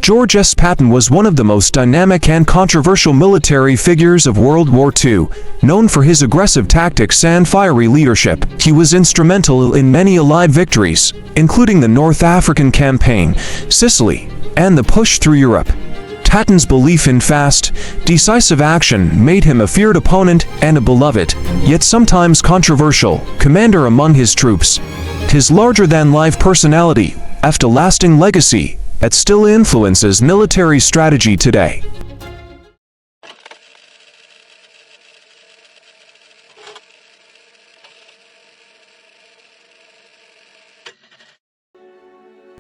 George S. Patton was one of the most dynamic and controversial military figures of World War II. Known for his aggressive tactics and fiery leadership, he was instrumental in many Allied victories, including the North African Campaign, Sicily, and the push through Europe. Patton's belief in fast, decisive action made him a feared opponent and a beloved, yet sometimes controversial, commander among his troops. His larger-than-life personality left a lasting legacy that still influences military strategy today.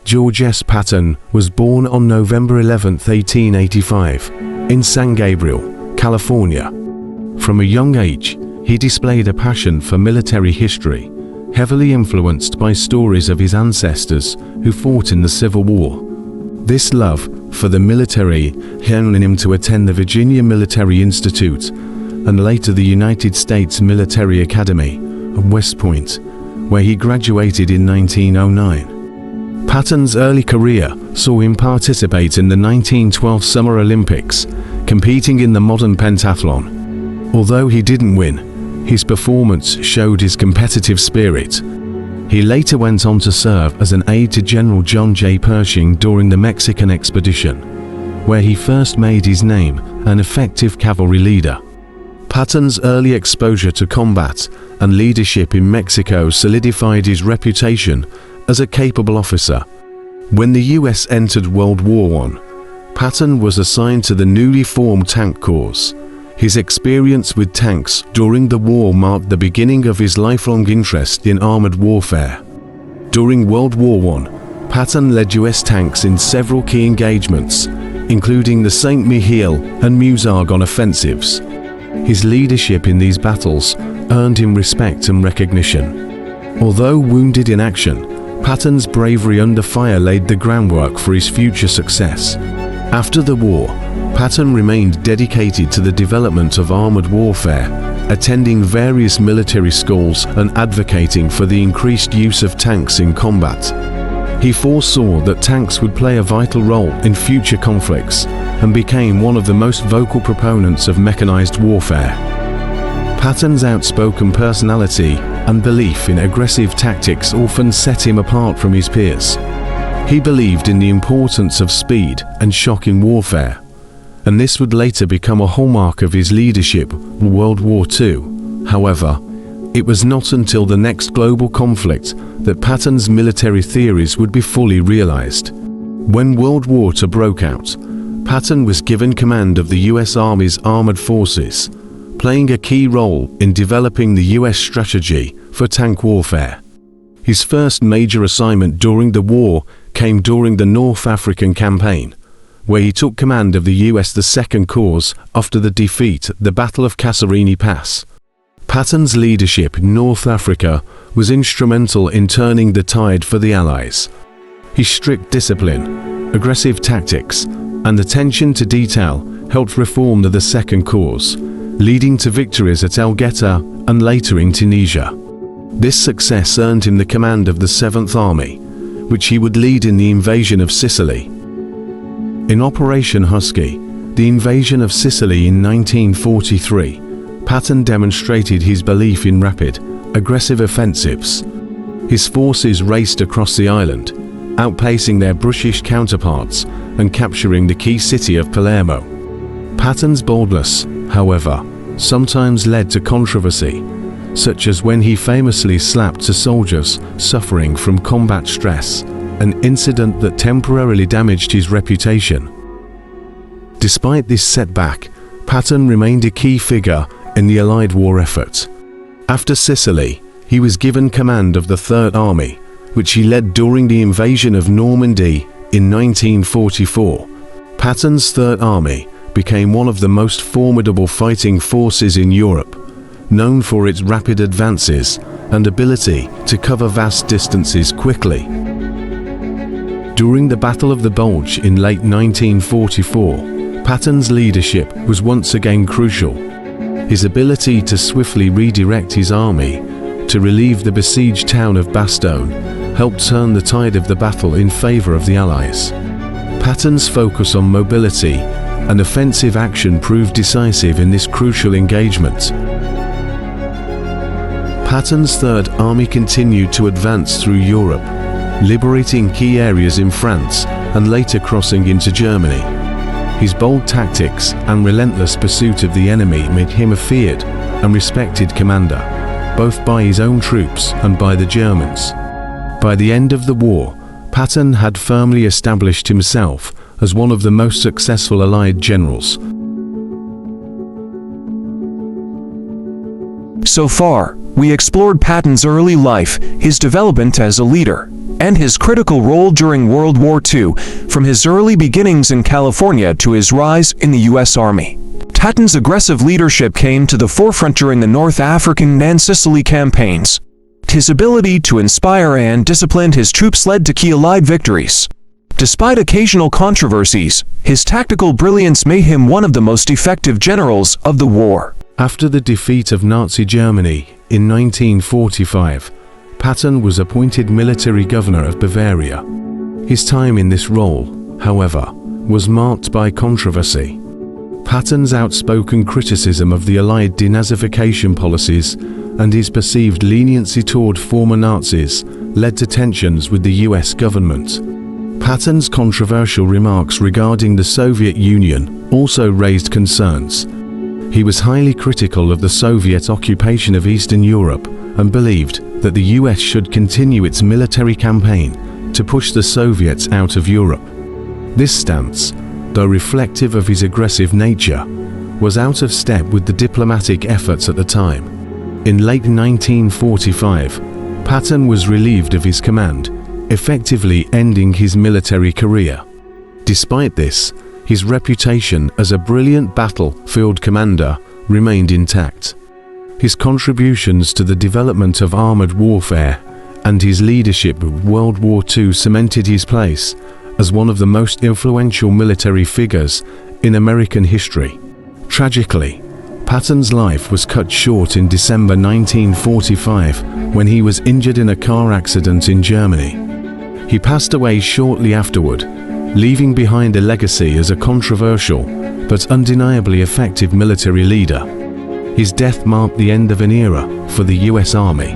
George S. Patton was born on November 11, 1885, in San Gabriel, California. From a young age, he displayed a passion for military history, heavily influenced by stories of his ancestors who fought in the Civil War. This love for the military led him to attend the Virginia Military Institute and later the United States Military Academy at West Point, where he graduated in 1909. Patton's early career saw him participate in the 1912 Summer Olympics, competing in the modern pentathlon. Although he didn't win, his performance showed his competitive spirit. He later went on to serve as an aide to General John J. Pershing during the Mexican expedition, where he first made his name an effective cavalry leader. Patton's early exposure to combat and leadership in Mexico solidified his reputation as a capable officer. When the US entered World War I, Patton was assigned to the newly formed Tank Corps. His experience with tanks during the war marked the beginning of his lifelong interest in armored warfare. During World War I, Patton led US tanks in several key engagements, including the St. Mihiel and Meuse-Argonne offensives. His leadership in these battles earned him respect and recognition. Although wounded in action, Patton's bravery under fire laid the groundwork for his future success. After the war, Patton remained dedicated to the development of armored warfare, attending various military schools and advocating for the increased use of tanks in combat. He foresaw that tanks would play a vital role in future conflicts and became one of the most vocal proponents of mechanized warfare. Patton's outspoken personality and belief in aggressive tactics often set him apart from his peers. He believed in the importance of speed and shock in warfare, and this would later become a hallmark of his leadership in World War II. However, it was not until the next global conflict that Patton's military theories would be fully realized. When World War II broke out, Patton was given command of the US Army's armored forces, playing a key role in developing the US strategy for tank warfare. His first major assignment during the war came during the North African Campaign, where he took command of the US Second Corps after the defeat at the Battle of Kasserine Pass. Patton's leadership in North Africa was instrumental in turning the tide for the Allies. His strict discipline, aggressive tactics, and attention to detail helped reform the Second Corps, leading to victories at El Gheta and later in Tunisia. This success earned him the command of the 7th Army, which he would lead in the invasion of Sicily. In Operation Husky, the invasion of Sicily in 1943, Patton demonstrated his belief in rapid, aggressive offensives. His forces raced across the island, outpacing their British counterparts and capturing the key city of Palermo. Patton's boldness, however, sometimes led to controversy, such as when he famously slapped two soldiers suffering from combat stress, an incident that temporarily damaged his reputation. Despite this setback, Patton remained a key figure in the Allied war effort. After Sicily, he was given command of the Third Army, which he led during the invasion of Normandy in 1944. Patton's Third Army became one of the most formidable fighting forces in Europe, known for its rapid advances and ability to cover vast distances quickly. During the Battle of the Bulge in late 1944, Patton's leadership was once again crucial. His ability to swiftly redirect his army to relieve the besieged town of Bastogne helped turn the tide of the battle in favor of the Allies. Patton's focus on mobility and offensive action proved decisive in this crucial engagement. Patton's Third Army continued to advance through Europe, liberating key areas in France and later crossing into Germany. His bold tactics and relentless pursuit of the enemy made him a feared and respected commander, both by his own troops and by the Germans. By the end of the war, Patton had firmly established himself as one of the most successful Allied generals. So far, we explored Patton's early life, his development as a leader, and his critical role during World War II, from his early beginnings in California to his rise in the U.S. Army. Patton's aggressive leadership came to the forefront during the North African and Sicily campaigns. His ability to inspire and discipline his troops led to key Allied victories. Despite occasional controversies, his tactical brilliance made him one of the most effective generals of the war. After the defeat of Nazi Germany in 1945, Patton was appointed military governor of Bavaria. His time in this role, however, was marked by controversy. Patton's outspoken criticism of the Allied denazification policies and his perceived leniency toward former Nazis led to tensions with the US government. Patton's controversial remarks regarding the Soviet Union also raised concerns. He was highly critical of the Soviet occupation of Eastern Europe and believed that the US should continue its military campaign to push the Soviets out of Europe. This stance, though reflective of his aggressive nature, was out of step with the diplomatic efforts at the time. In late 1945, Patton was relieved of his command, effectively ending his military career. Despite this, his reputation as a brilliant battlefield commander remained intact. His contributions to the development of armored warfare and his leadership of World War II cemented his place as one of the most influential military figures in American history. Tragically, Patton's life was cut short in December 1945 when he was injured in a car accident in Germany. He passed away shortly afterward, leaving behind a legacy as a controversial but undeniably effective military leader. His death marked the end of an era for the US Army,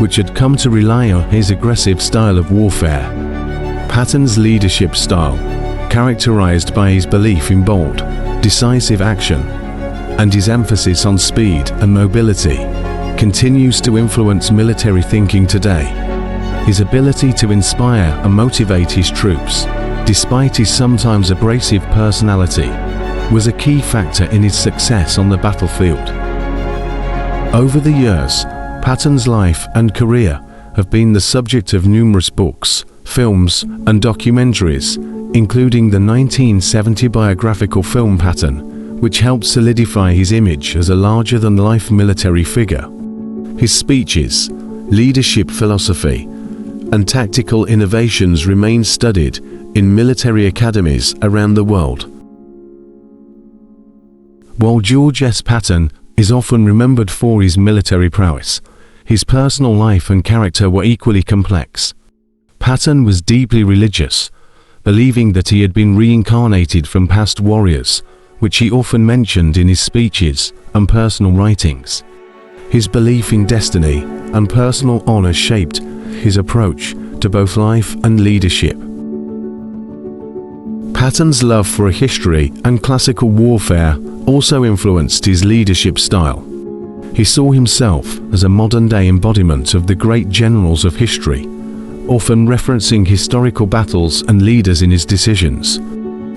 which had come to rely on his aggressive style of warfare. Patton's leadership style, characterized by his belief in bold, decisive action, and his emphasis on speed and mobility, continues to influence military thinking today. His ability to inspire and motivate his troops, despite his sometimes abrasive personality, was a key factor in his success on the battlefield. Over the years, Patton's life and career have been the subject of numerous books, films, and documentaries, including the 1970 biographical film Patton, which helped solidify his image as a larger-than-life military figure. His speeches, leadership philosophy, and tactical innovations remain studied in military academies around the world. While George S. Patton is often remembered for his military prowess, his personal life and character were equally complex. Patton was deeply religious, believing that he had been reincarnated from past warriors, which he often mentioned in his speeches and personal writings. His belief in destiny and personal honor shaped his approach to both life and leadership. Patton's love for history and classical warfare also influenced his leadership style. He saw himself as a modern-day embodiment of the great generals of history, often referencing historical battles and leaders in his decisions.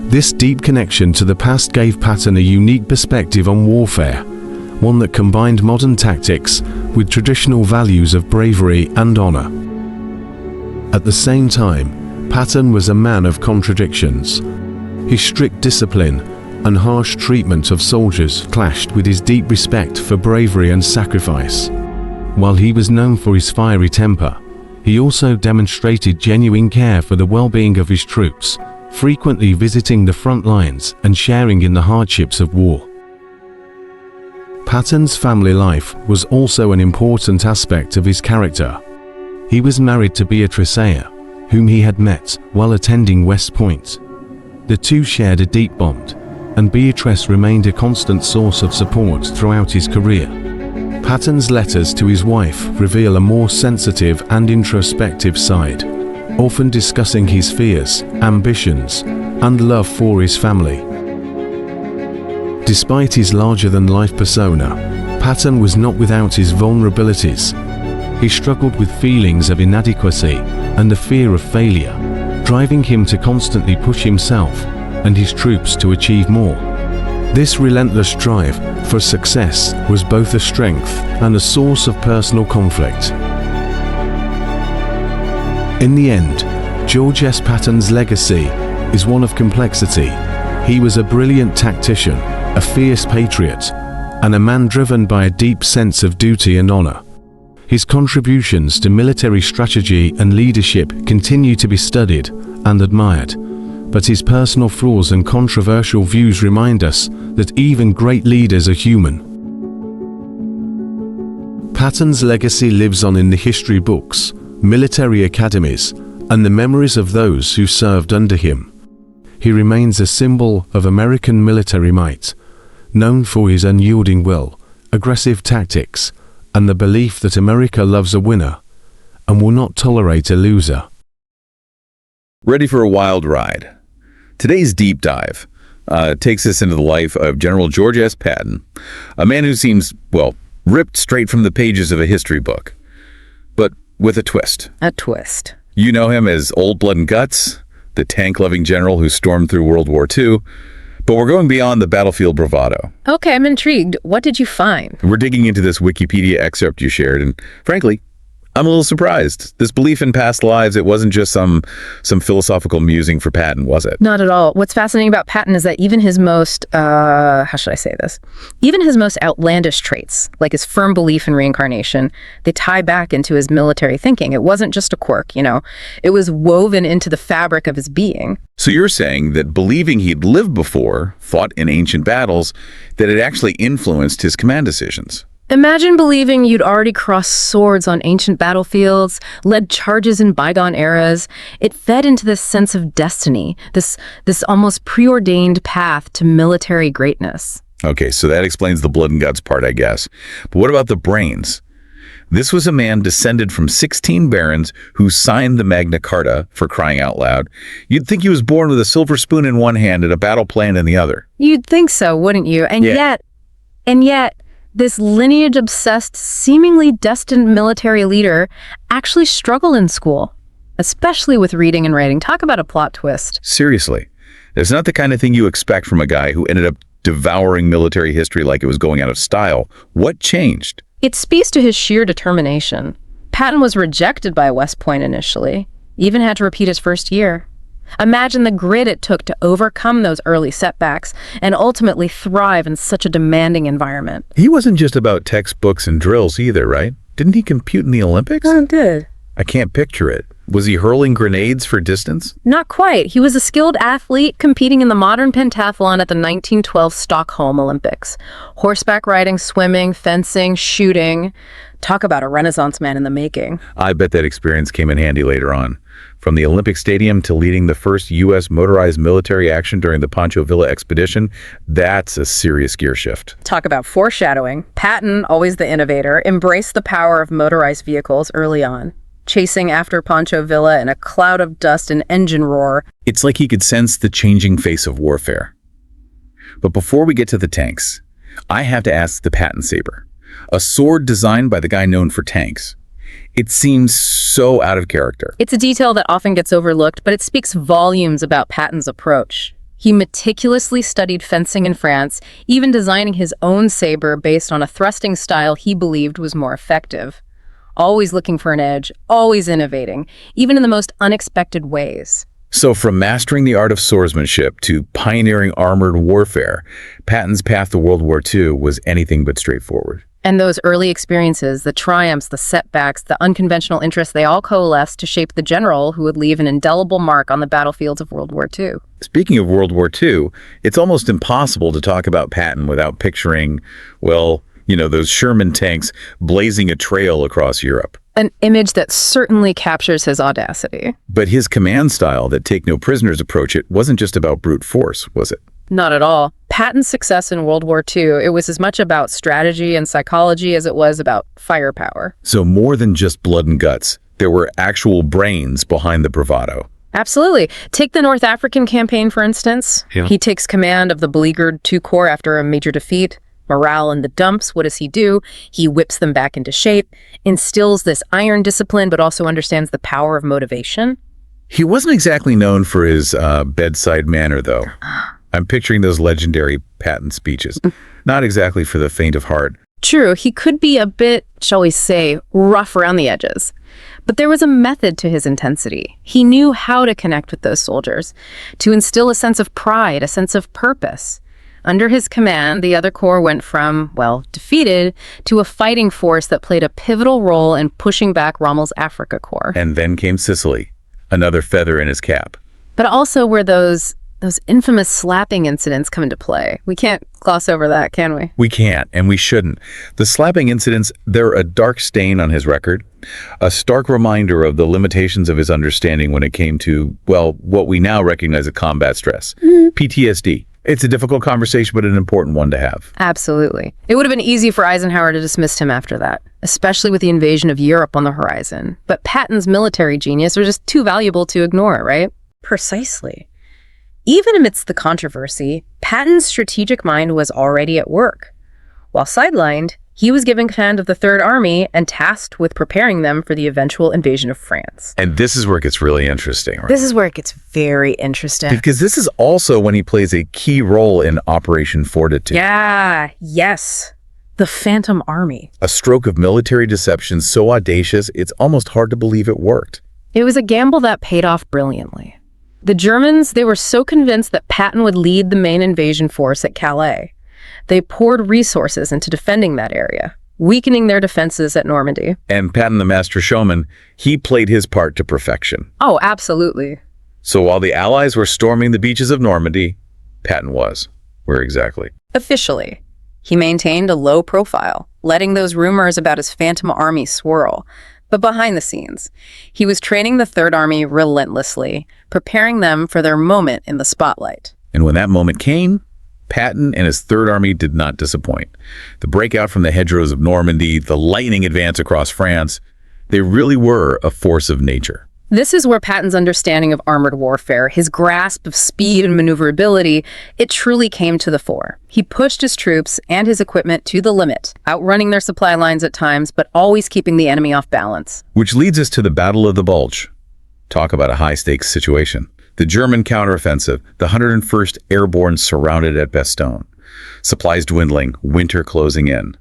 This deep connection to the past gave Patton a unique perspective on warfare, one that combined modern tactics with traditional values of bravery and honor. At the same time, Patton was a man of contradictions. His strict discipline and harsh treatment of soldiers clashed with his deep respect for bravery and sacrifice. While he was known for his fiery temper, he also demonstrated genuine care for the well-being of his troops, frequently visiting the front lines and sharing in the hardships of war. Patton's family life was also an important aspect of his character. He was married to Beatrice Ayer, whom he had met while attending West Point. The two shared a deep bond, and Beatrice remained a constant source of support throughout his career. Patton's letters to his wife reveal a more sensitive and introspective side, often discussing his fears, ambitions, and love for his family. Despite his larger-than-life persona, Patton was not without his vulnerabilities. He struggled with feelings of inadequacy and the fear of failure, driving him to constantly push himself and his troops to achieve more. This relentless drive for success was both a strength and a source of personal conflict. In the end, George S. Patton's legacy is one of complexity. He was a brilliant tactician, a fierce patriot, and a man driven by a deep sense of duty and honor. His contributions to military strategy and leadership continue to be studied and admired, but his personal flaws and controversial views remind us that even great leaders are human. Patton's legacy lives on in the history books, military academies, and the memories of those who served under him. He remains a symbol of American military might, known for his unyielding will, aggressive tactics, and the belief that America loves a winner and will not tolerate a loser. Ready for a wild ride? Today's deep dive takes us into the life of General George S. Patton, a man who seems, well, ripped straight from the pages of a history book, but with a twist. A twist. You know him as Old Blood and Guts, the tank-loving general who stormed through World War II, but we're going beyond the battlefield bravado. Okay, I'm intrigued. What did you find? We're digging into this Wikipedia excerpt you shared, and frankly, I'm a little surprised. This belief in past lives, it wasn't just some philosophical musing for Patton, was it? Not at all. What's fascinating about Patton is that even his most, how should I say this? Even his most outlandish traits, like his firm belief in reincarnation, they tie back into his military thinking. It wasn't just a quirk, It was woven into the fabric of his being. So you're saying that believing he'd lived before, fought in ancient battles, that it actually influenced his command decisions? Imagine believing you'd already crossed swords on ancient battlefields, led charges in bygone eras. It fed into this sense of destiny, this almost preordained path to military greatness. Okay, so that explains the blood and guts part, I guess. But what about the brains? This was a man descended from 16 barons who signed the Magna Carta, for crying out loud. You'd think he was born with a silver spoon in one hand and a battle plan in the other. You'd think so, wouldn't you? And yet, this lineage-obsessed, seemingly destined military leader actually struggled in school, especially with reading and writing. Talk about a plot twist. Seriously, it's not the kind of thing you expect from a guy who ended up devouring military history like it was going out of style. What changed? It speaks to his sheer determination. Patton was rejected by West Point initially, even had to repeat his first year. Imagine the grit it took to overcome those early setbacks and ultimately thrive in such a demanding environment. He wasn't just about textbooks and drills either, right? Didn't he compete in the Olympics? I did. I can't picture it. Was he hurling grenades for distance? Not quite. He was a skilled athlete competing in the modern pentathlon at the 1912 Stockholm Olympics. Horseback riding, swimming, fencing, shooting. Talk about a Renaissance man in the making. I bet that experience came in handy later on. From the Olympic Stadium to leading the first U.S. motorized military action during the Pancho Villa expedition, that's a serious gear shift. Talk about foreshadowing. Patton, always the innovator, embraced the power of motorized vehicles early on, chasing after Pancho Villa in a cloud of dust and engine roar. It's like he could sense the changing face of warfare. But before we get to the tanks, I have to ask the Patton saber, a sword designed by the guy known for tanks. It seems so out of character. It's a detail that often gets overlooked, but it speaks volumes about Patton's approach. He meticulously studied fencing in France, even designing his own saber based on a thrusting style he believed was more effective. Always looking for an edge, always innovating, even in the most unexpected ways. So from mastering the art of swordsmanship to pioneering armored warfare, Patton's path to World War II was anything but straightforward. And those early experiences, the triumphs, the setbacks, the unconventional interests, they all coalesced to shape the general who would leave an indelible mark on the battlefields of World War II. Speaking of World War II, it's almost impossible to talk about Patton without picturing, well, Those Sherman tanks blazing a trail across Europe. An image that certainly captures his audacity. But his command style, that take no prisoners approach it, wasn't just about brute force, was it? Not at all. Patton's success in World War II, it was as much about strategy and psychology as it was about firepower. So more than just blood and guts, there were actual brains behind the bravado. Absolutely. Take the North African campaign, for instance. Yeah. He takes command of the beleaguered II Corps after a major defeat. Morale in the dumps. What does he do? He whips them back into shape, instills this iron discipline, but also understands the power of motivation. He wasn't exactly known for his bedside manner, though. I'm picturing those legendary Patton speeches. Not exactly for the faint of heart. True, he could be a bit, shall we say, rough around the edges. But there was a method to his intensity. He knew how to connect with those soldiers, to instill a sense of pride, a sense of purpose. Under his command, the other corps went from, well, defeated, to a fighting force that played a pivotal role in pushing back Rommel's Africa Corps. And then came Sicily, another feather in his cap. But also where those infamous slapping incidents come into play. We can't gloss over that, can we? We can't, and we shouldn't. The slapping incidents, they're a dark stain on his record, a stark reminder of the limitations of his understanding when it came to, well, what we now recognize as combat stress, PTSD. It's a difficult conversation, but an important one to have. Absolutely. It would have been easy for Eisenhower to dismiss him after that, especially with the invasion of Europe on the horizon. But Patton's military genius was just too valuable to ignore, right? Precisely. Even amidst the controversy, Patton's strategic mind was already at work. While sidelined, he was given command of the Third Army and tasked with preparing them for the eventual invasion of France. And this is where it gets really interesting, right? This is where it gets very interesting. Because this is also when he plays a key role in Operation Fortitude. Yes. The Phantom Army. A stroke of military deception so audacious, it's almost hard to believe it worked. It was a gamble that paid off brilliantly. The Germans, they were so convinced that Patton would lead the main invasion force at Calais. They poured resources into defending that area, weakening their defenses at Normandy. And Patton, the master showman, he played his part to perfection. Oh, absolutely. So while the Allies were storming the beaches of Normandy, Patton was. Where exactly? Officially, he maintained a low profile, letting those rumors about his Phantom Army swirl. But behind the scenes, he was training the Third Army relentlessly, preparing them for their moment in the spotlight. And when that moment came, Patton and his Third Army did not disappoint. The breakout from the hedgerows of Normandy, the lightning advance across France, they really were a force of nature. This is where Patton's understanding of armored warfare, his grasp of speed and maneuverability, it truly came to the fore. He pushed his troops and his equipment to the limit, outrunning their supply lines at times, but always keeping the enemy off balance. Which leads us to the Battle of the Bulge. Talk about a high-stakes situation. The German counteroffensive, the 101st Airborne surrounded at Bastogne. Supplies dwindling, winter closing in.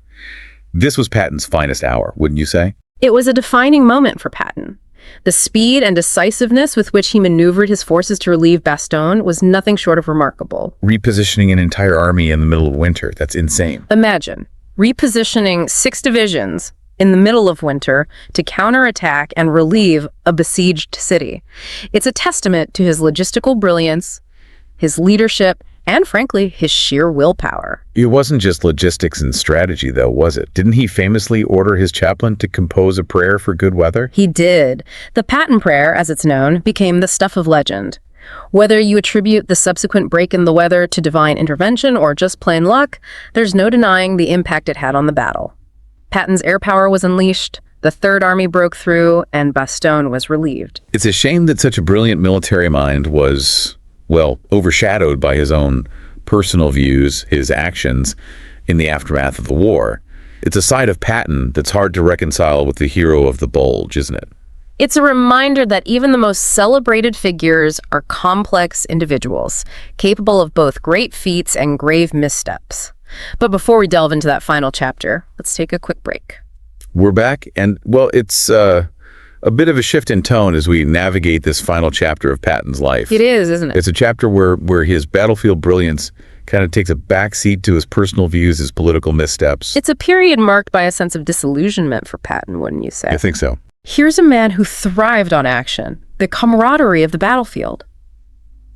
This was Patton's finest hour, wouldn't you say? It was a defining moment for Patton. The speed and decisiveness with which he maneuvered his forces to relieve Bastogne was nothing short of remarkable. Repositioning an entire army in the middle of winter, that's insane. Imagine repositioning 6 divisions in the middle of winter to counterattack and relieve a besieged city. It's a testament to his logistical brilliance, his leadership, and frankly, his sheer willpower. It wasn't just logistics and strategy, though, was it? Didn't he famously order his chaplain to compose a prayer for good weather? He did. The Patton Prayer, as it's known, became the stuff of legend. Whether you attribute the subsequent break in the weather to divine intervention or just plain luck, there's no denying the impact it had on the battle. Patton's air power was unleashed, the Third Army broke through, and Bastogne was relieved. It's a shame that such a brilliant military mind was, well, overshadowed by his own personal views, his actions in the aftermath of the war. It's a side of Patton that's hard to reconcile with the hero of the Bulge, isn't it? It's a reminder that even the most celebrated figures are complex individuals, capable of both great feats and grave missteps. But before we delve into that final chapter, let's take a quick break. We're back, and, well, it's a bit of a shift in tone as we navigate this final chapter of Patton's life. It is, isn't it? It's a chapter where his battlefield brilliance kind of takes a backseat to his personal views, his political missteps. It's a period marked by a sense of disillusionment for Patton, wouldn't you say? I think so. Here's a man who thrived on action, the camaraderie of the battlefield.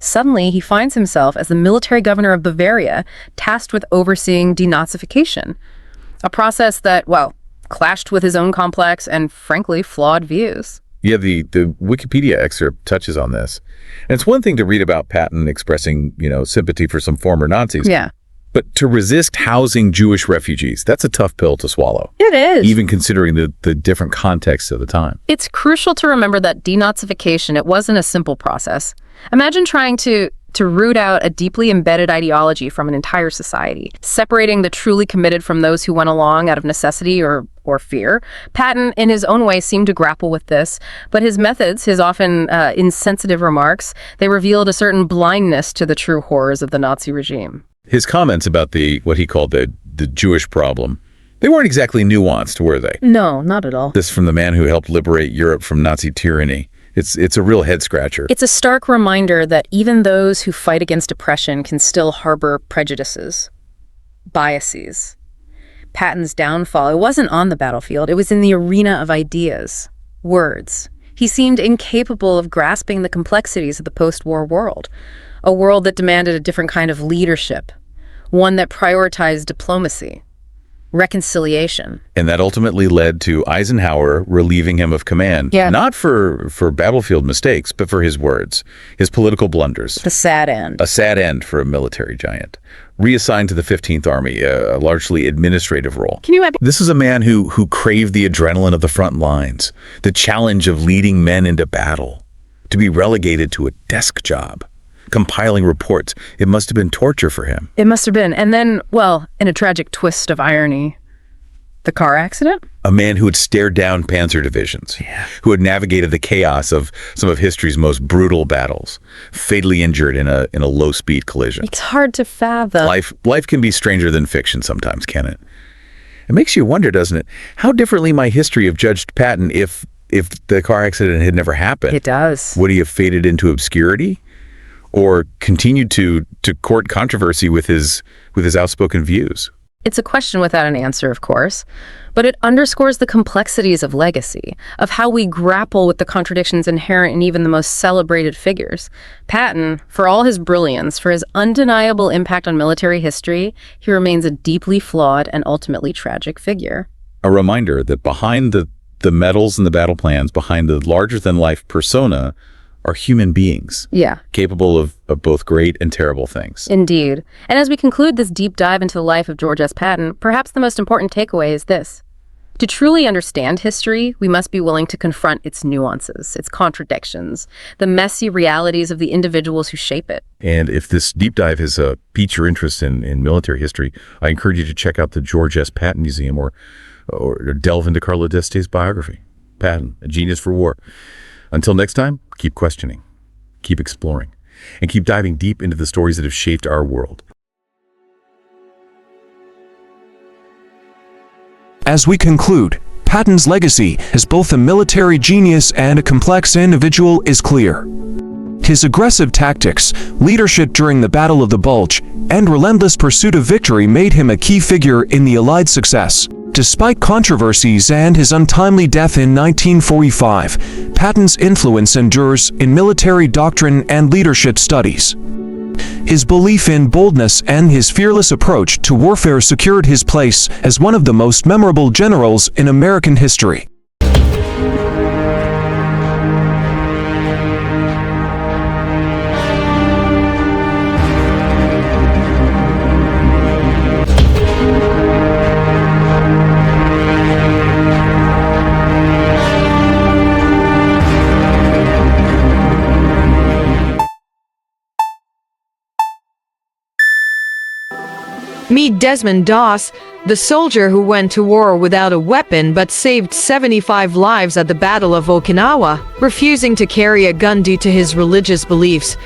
Suddenly, he finds himself as the military governor of Bavaria, tasked with overseeing denazification. A process that, well, clashed with his own complex and, frankly, flawed views. Yeah, the Wikipedia excerpt touches on this. And it's one thing to read about Patton expressing, sympathy for some former Nazis. Yeah. But to resist housing Jewish refugees, that's a tough pill to swallow. It is. Even considering the different contexts of the time. It's crucial to remember that denazification, it wasn't a simple process. Imagine trying to root out a deeply embedded ideology from an entire society, separating the truly committed from those who went along out of necessity or fear. Patton, in his own way, seemed to grapple with this, but his methods, his often insensitive remarks, they revealed a certain blindness to the true horrors of the Nazi regime. His comments about what he called the Jewish problem, they weren't exactly nuanced, were they? No, not at all. This from the man who helped liberate Europe from Nazi tyranny. It's a real head-scratcher. It's a stark reminder that even those who fight against oppression can still harbor prejudices, biases. Patton's downfall, it wasn't on the battlefield, it was in the arena of ideas, words. He seemed incapable of grasping the complexities of the post-war world, a world that demanded a different kind of leadership, one that prioritized diplomacy, reconciliation. And that ultimately led to Eisenhower relieving him of command. Yeah. Not for battlefield mistakes, but for his words, his political blunders. The sad end. A sad end for a military giant. Reassigned to the 15th Army, a largely administrative role. This is a man who craved the adrenaline of the front lines, the challenge of leading men into battle. To be relegated to a desk job, compiling reports, it must have been torture for him. It must have been. And then, well, in a tragic twist of irony, the car accident? A man who had stared down panzer divisions, who had navigated the chaos of some of history's most brutal battles, fatally injured in a low-speed collision. It's hard to fathom. Life can be stranger than fiction sometimes, can it? It makes you wonder, doesn't it, how differently might history have judged Patton if the car accident had never happened? It does. Would he have faded into obscurity? Or continued to court controversy with his outspoken views? It's a question without an answer, of course, but it underscores the complexities of legacy, of how we grapple with the contradictions inherent in even the most celebrated figures. Patton, for all his brilliance, for his undeniable impact on military history, he remains a deeply flawed and ultimately tragic figure. A reminder that behind the medals and the battle plans, behind the larger-than-life persona, are human beings. Yeah. Capable of both great and terrible things. Indeed. And as we conclude this deep dive into the life of George S. Patton, perhaps the most important takeaway is this. To truly understand history, we must be willing to confront its nuances, its contradictions, the messy realities of the individuals who shape it. And if this deep dive has piqued your interest in military history, I encourage you to check out the George S. Patton Museum or delve into Carlo D'Este's biography, Patton, A Genius for War. Until next time, keep questioning, keep exploring, and keep diving deep into the stories that have shaped our world. As we conclude, Patton's legacy as both a military genius and a complex individual is clear. His aggressive tactics, leadership during the Battle of the Bulge, and relentless pursuit of victory made him a key figure in the Allied success. Despite controversies and his untimely death in 1945, Patton's influence endures in military doctrine and leadership studies. His belief in boldness and his fearless approach to warfare secured his place as one of the most memorable generals in American history. Meet Desmond Doss, the soldier who went to war without a weapon but saved 75 lives at the Battle of Okinawa, refusing to carry a gun due to his religious beliefs.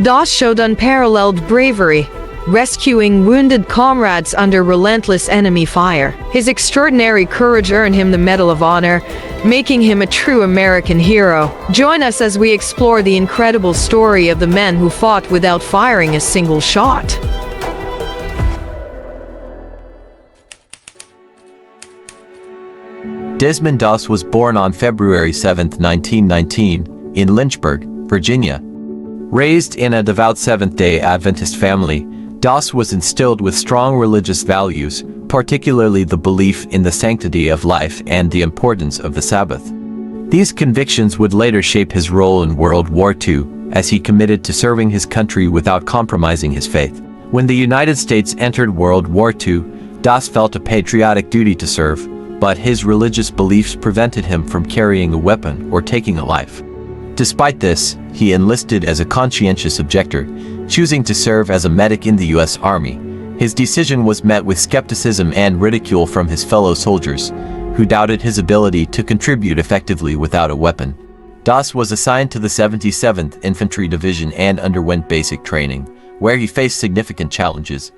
Doss showed unparalleled bravery, rescuing wounded comrades under relentless enemy fire. His extraordinary courage earned him the Medal of Honor, making him a true American hero. Join us as we explore the incredible story of the men who fought without firing a single shot. Desmond Doss was born on February 7, 1919, in Lynchburg, Virginia. Raised in a devout Seventh-day Adventist family, Doss was instilled with strong religious values, particularly the belief in the sanctity of life and the importance of the Sabbath. These convictions would later shape his role in World War II, as he committed to serving his country without compromising his faith. When the United States entered World War II, Doss felt a patriotic duty to serve, but his religious beliefs prevented him from carrying a weapon or taking a life. Despite this, he enlisted as a conscientious objector, choosing to serve as a medic in the U.S. Army. His decision was met with skepticism and ridicule from his fellow soldiers, who doubted his ability to contribute effectively without a weapon. Doss was assigned to the 77th Infantry Division and underwent basic training, where he faced significant challenges.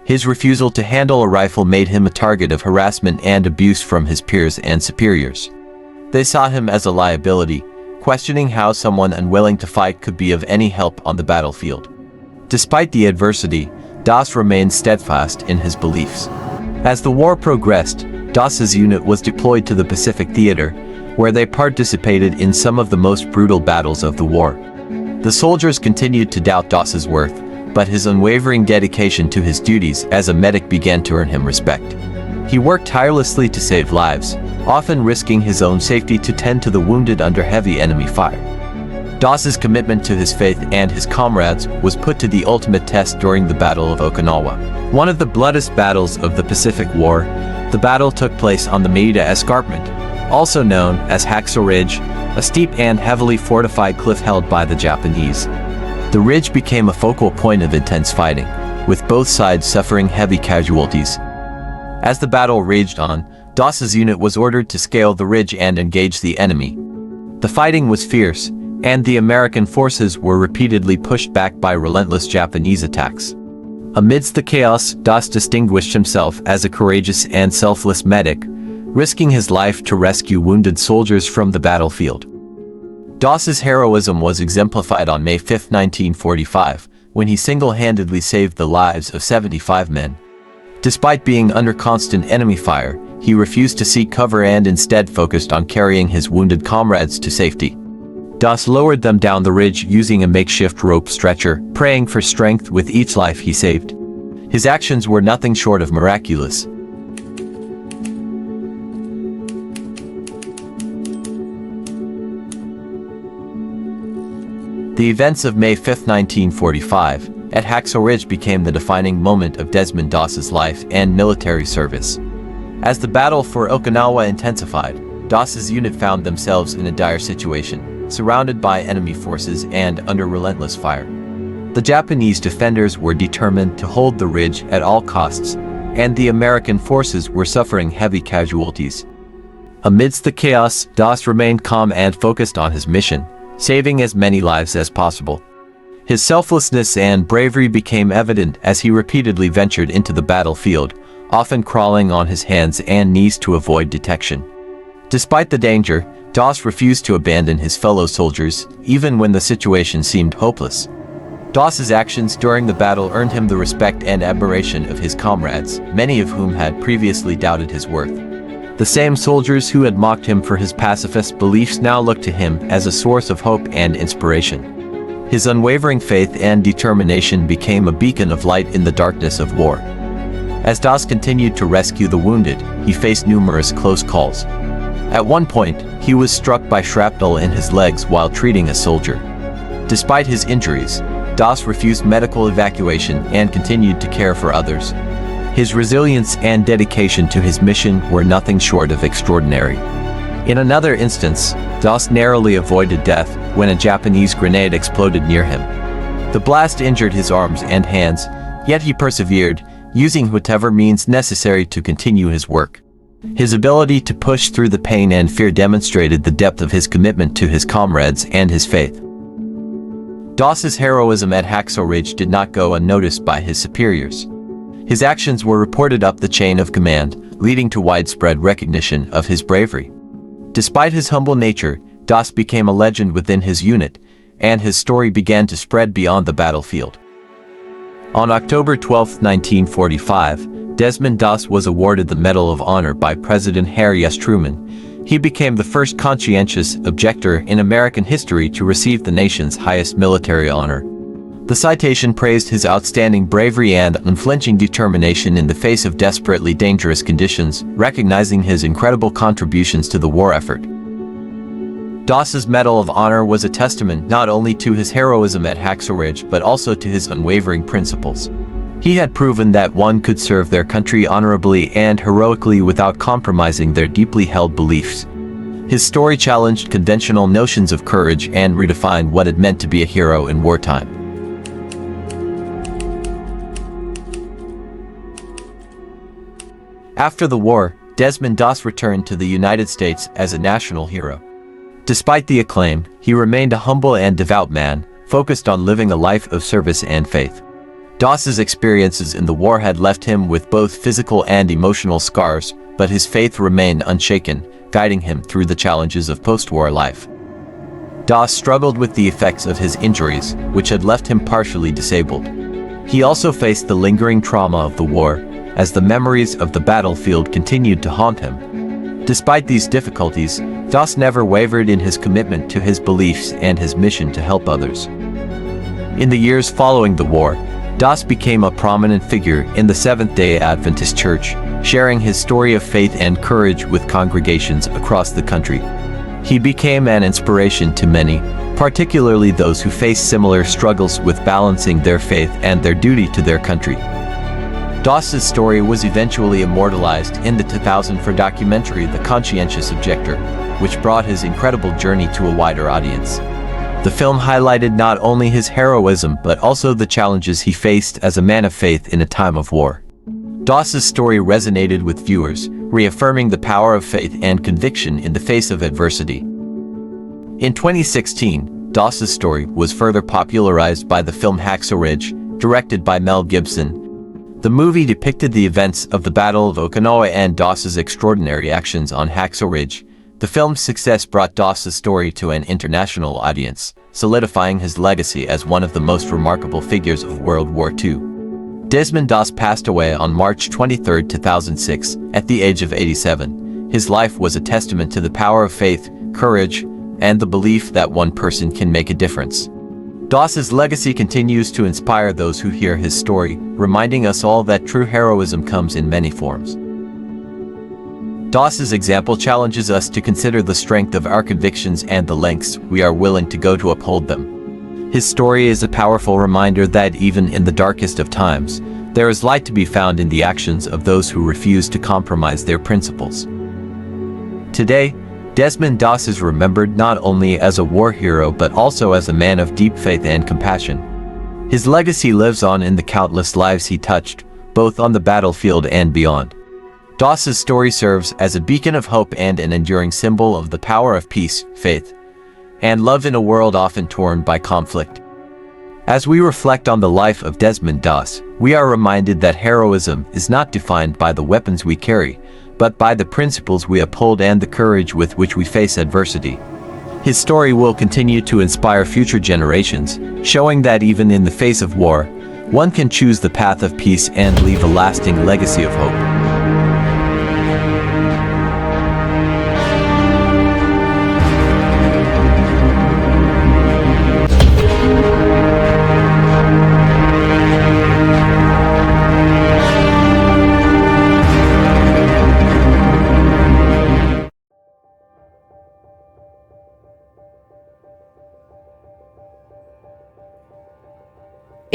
His refusal to handle a rifle made him a target of harassment and abuse from his peers and superiors. They saw him as a liability, questioning how someone unwilling to fight could be of any help on the battlefield. Despite the adversity, Doss remained steadfast in his beliefs. As the war progressed, Doss's unit was deployed to the Pacific Theater, where they participated in some of the most brutal battles of the war. The soldiers continued to doubt Doss's worth, but his unwavering dedication to his duties as a medic began to earn him respect. He worked tirelessly to save lives, often risking his own safety to tend to the wounded under heavy enemy fire. Doss's commitment to his faith and his comrades was put to the ultimate test during the Battle of Okinawa. One of the bloodiest battles of the Pacific War, the battle took place on the Maeda Escarpment, also known as Hacksaw Ridge, a steep and heavily fortified cliff held by the Japanese. The ridge became a focal point of intense fighting, with both sides suffering heavy casualties. As the battle raged on, Doss's unit was ordered to scale the ridge and engage the enemy. The fighting was fierce, and the American forces were repeatedly pushed back by relentless Japanese attacks. Amidst the chaos, Doss distinguished himself as a courageous and selfless medic, risking his life to rescue wounded soldiers from the battlefield. Doss's heroism was exemplified on May 5, 1945, when he single-handedly saved the lives of 75 men. Despite being under constant enemy fire, he refused to seek cover and instead focused on carrying his wounded comrades to safety. Doss lowered them down the ridge using a makeshift rope stretcher, praying for strength with each life he saved. His actions were nothing short of miraculous. The events of May 5, 1945, at Hacksaw Ridge became the defining moment of Desmond Doss's life and military service. As the battle for Okinawa intensified, Doss's unit found themselves in a dire situation, surrounded by enemy forces and under relentless fire. The Japanese defenders were determined to hold the ridge at all costs, and the American forces were suffering heavy casualties. Amidst the chaos, Doss remained calm and focused on his mission, saving as many lives as possible. His selflessness and bravery became evident as he repeatedly ventured into the battlefield, often crawling on his hands and knees to avoid detection. Despite the danger, Doss refused to abandon his fellow soldiers, even when the situation seemed hopeless. Doss's actions during the battle earned him the respect and admiration of his comrades, many of whom had previously doubted his worth. The same soldiers who had mocked him for his pacifist beliefs now looked to him as a source of hope and inspiration. His unwavering faith and determination became a beacon of light in the darkness of war. As Doss continued to rescue the wounded, he faced numerous close calls. At one point, he was struck by shrapnel in his legs while treating a soldier. Despite his injuries, Doss refused medical evacuation and continued to care for others. His resilience and dedication to his mission were nothing short of extraordinary. In another instance, Doss narrowly avoided death when a Japanese grenade exploded near him. The blast injured his arms and hands, yet he persevered, using whatever means necessary to continue his work. His ability to push through the pain and fear demonstrated the depth of his commitment to his comrades and his faith. Doss's heroism at Hacksaw Ridge did not go unnoticed by his superiors. His actions were reported up the chain of command, leading to widespread recognition of his bravery. Despite his humble nature, Doss became a legend within his unit, and his story began to spread beyond the battlefield. On October 12, 1945, Desmond Doss was awarded the Medal of Honor by President Harry S. Truman. He became the first conscientious objector in American history to receive the nation's highest military honor. The citation praised his outstanding bravery and unflinching determination in the face of desperately dangerous conditions, recognizing his incredible contributions to the war effort. Doss's Medal of Honor was a testament not only to his heroism at Hacksaw Ridge but also to his unwavering principles. He had proven that one could serve their country honorably and heroically without compromising their deeply held beliefs. His story challenged conventional notions of courage and redefined what it meant to be a hero in wartime. After the war, Desmond Doss returned to the United States as a national hero. Despite the acclaim, he remained a humble and devout man, focused on living a life of service and faith. Doss's experiences in the war had left him with both physical and emotional scars, but his faith remained unshaken, guiding him through the challenges of post-war life. Doss struggled with the effects of his injuries, which had left him partially disabled. He also faced the lingering trauma of the war, as the memories of the battlefield continued to haunt him. Despite these difficulties, Doss never wavered in his commitment to his beliefs and his mission to help others. In the years following the war, Doss became a prominent figure in the Seventh-day Adventist Church, sharing his story of faith and courage with congregations across the country. He became an inspiration to many, particularly those who faced similar struggles with balancing their faith and their duty to their country. Doss's story was eventually immortalized in the 2004 documentary The Conscientious Objector, which brought his incredible journey to a wider audience. The film highlighted not only his heroism but also the challenges he faced as a man of faith in a time of war. Doss's story resonated with viewers, reaffirming the power of faith and conviction in the face of adversity. In 2016, Doss's story was further popularized by the film Hacksaw Ridge, directed by Mel Gibson. The movie depicted the events of the Battle of Okinawa and Doss's extraordinary actions on Hacksaw Ridge. The film's success brought Doss's story to an international audience, solidifying his legacy as one of the most remarkable figures of World War II. Desmond Doss passed away on March 23, 2006, at the age of 87. His life was a testament to the power of faith, courage, and the belief that one person can make a difference. Doss's legacy continues to inspire those who hear his story, reminding us all that true heroism comes in many forms. Doss's example challenges us to consider the strength of our convictions and the lengths we are willing to go to uphold them. His story is a powerful reminder that even in the darkest of times, there is light to be found in the actions of those who refuse to compromise their principles. Today, Desmond Doss is remembered not only as a war hero but also as a man of deep faith and compassion. His legacy lives on in the countless lives he touched, both on the battlefield and beyond. Doss's story serves as a beacon of hope and an enduring symbol of the power of peace, faith, and love in a world often torn by conflict. As we reflect on the life of Desmond Doss, we are reminded that heroism is not defined by the weapons we carry, but by the principles we uphold and the courage with which we face adversity. His story will continue to inspire future generations, showing that even in the face of war, one can choose the path of peace and leave a lasting legacy of hope.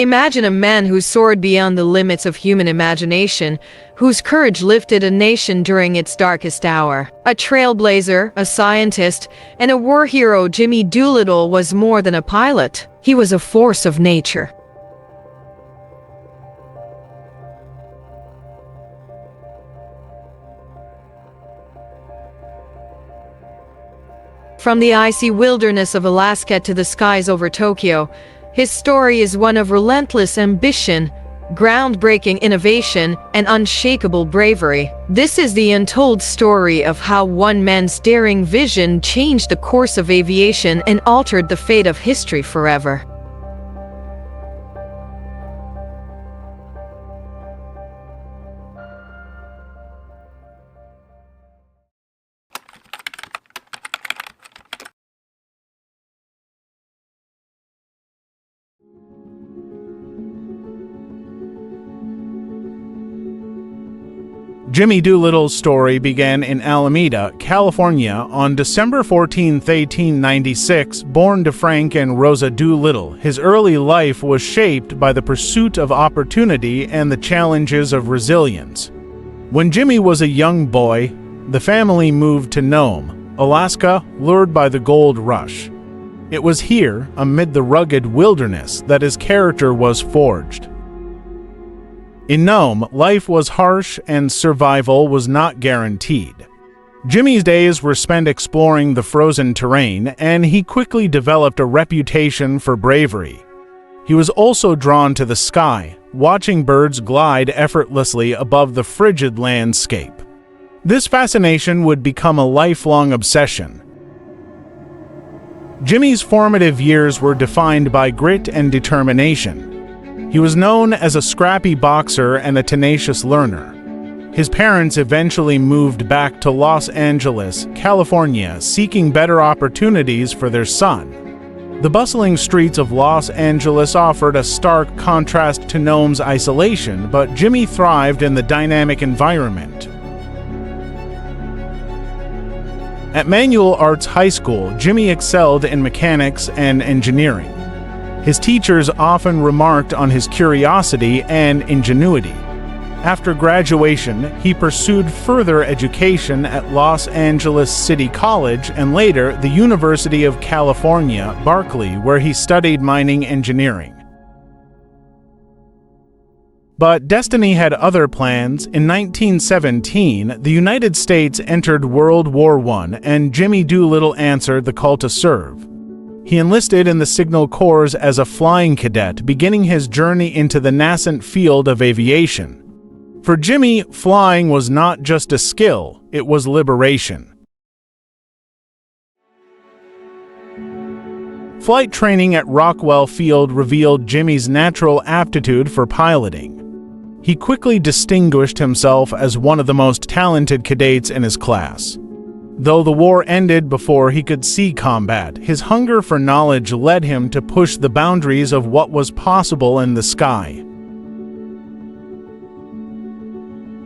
Imagine a man who soared beyond the limits of human imagination, whose courage lifted a nation during its darkest hour. A trailblazer, a scientist, and a war hero, Jimmy Doolittle was more than a pilot. He was a force of nature. From the icy wilderness of Alaska to the skies over Tokyo, his story is one of relentless ambition, groundbreaking innovation, and unshakable bravery. This is the untold story of how one man's daring vision changed the course of aviation and altered the fate of history forever. Jimmy Doolittle's story began in Alameda, California on December 14, 1896. Born to Frank and Rosa Doolittle, his early life was shaped by the pursuit of opportunity and the challenges of resilience. When Jimmy was a young boy, the family moved to Nome, Alaska, lured by the gold rush. It was here, amid the rugged wilderness, that his character was forged. In Nome, life was harsh and survival was not guaranteed. Jimmy's days were spent exploring the frozen terrain, and he quickly developed a reputation for bravery. He was also drawn to the sky, watching birds glide effortlessly above the frigid landscape. This fascination would become a lifelong obsession. Jimmy's formative years were defined by grit and determination. He was known as a scrappy boxer and a tenacious learner. His parents eventually moved back to Los Angeles, California, seeking better opportunities for their son. The bustling streets of Los Angeles offered a stark contrast to Nome's isolation, but Jimmy thrived in the dynamic environment. At Manual Arts High School, Jimmy excelled in mechanics and engineering. His teachers often remarked on his curiosity and ingenuity. After graduation, he pursued further education at Los Angeles City College and later the University of California, Berkeley, where he studied mining engineering. But destiny had other plans. In 1917, the United States entered World War I, and Jimmy Doolittle answered the call to serve. He enlisted in the Signal Corps as a flying cadet, beginning his journey into the nascent field of aviation. For Jimmy, flying was not just a skill, it was liberation. Flight training at Rockwell Field revealed Jimmy's natural aptitude for piloting. He quickly distinguished himself as one of the most talented cadets in his class. Though the war ended before he could see combat, his hunger for knowledge led him to push the boundaries of what was possible in the sky.